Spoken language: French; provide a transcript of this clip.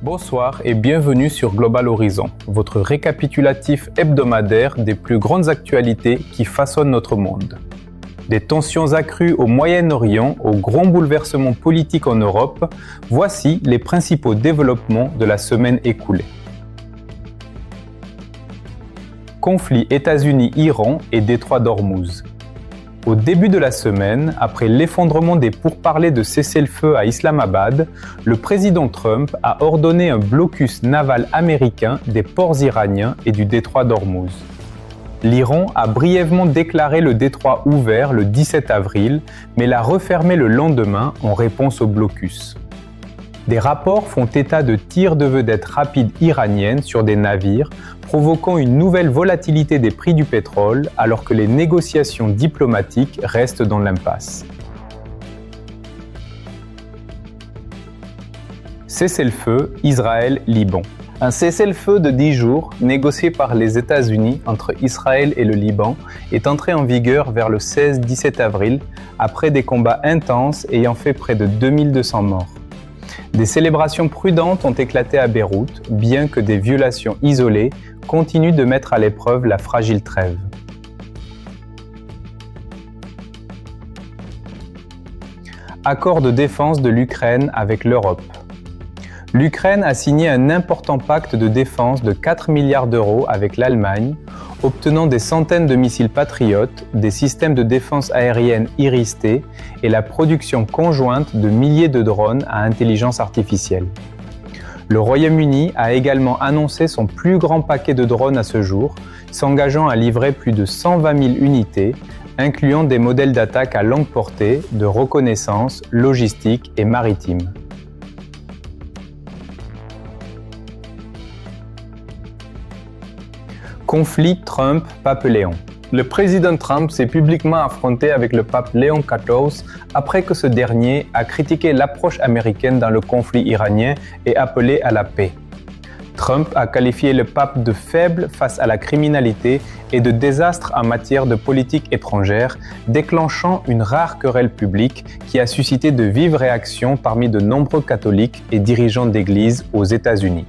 Bonsoir et bienvenue sur Global Horizon, votre récapitulatif hebdomadaire des plus grandes actualités qui façonnent notre monde. Des tensions accrues au Moyen-Orient aux grands bouleversements politiques en Europe, voici les principaux développements de la semaine écoulée. Conflit États-Unis-Iran et détroit d'Ormuz. Au début de la semaine, après l'effondrement des pourparlers de cessez-le-feu à Islamabad, le président Trump a ordonné un blocus naval américain des ports iraniens et du détroit d'Ormuz. L'Iran a brièvement déclaré le détroit ouvert le 17 avril, mais l'a refermé le lendemain en réponse au blocus. Des rapports font état de tirs de vedettes rapides iraniennes sur des navires, provoquant une nouvelle volatilité des prix du pétrole alors que les négociations diplomatiques restent dans l'impasse. Cessez-le-feu, Israël-Liban. Un cessez-le-feu de 10 jours, négocié par les États-Unis entre Israël et le Liban, est entré en vigueur vers le 16-17 avril, après des combats intenses ayant fait près de 2200 morts. Des célébrations prudentes ont éclaté à Beyrouth, bien que des violations isolées continuent de mettre à l'épreuve la fragile trêve. Accord de défense de l'Ukraine avec l'Europe. L'Ukraine a signé un important pacte de défense de 4 milliards d'euros avec l'Allemagne, obtenant des centaines de missiles patriotes, des systèmes de défense aérienne Iris-T et la production conjointe de milliers de drones à intelligence artificielle. Le Royaume-Uni a également annoncé son plus grand paquet de drones à ce jour, s'engageant à livrer plus de 120 000 unités, incluant des modèles d'attaque à longue portée, de reconnaissance, logistique et maritime. Conflit Trump-Pape Léon. Le président Trump s'est publiquement affronté avec le pape Léon XIV après que ce dernier a critiqué l'approche américaine dans le conflit iranien et appelé à la paix. Trump a qualifié le pape de faible face à la criminalité et de désastre en matière de politique étrangère, déclenchant une rare querelle publique qui a suscité de vives réactions parmi de nombreux catholiques et dirigeants d'église aux États-Unis.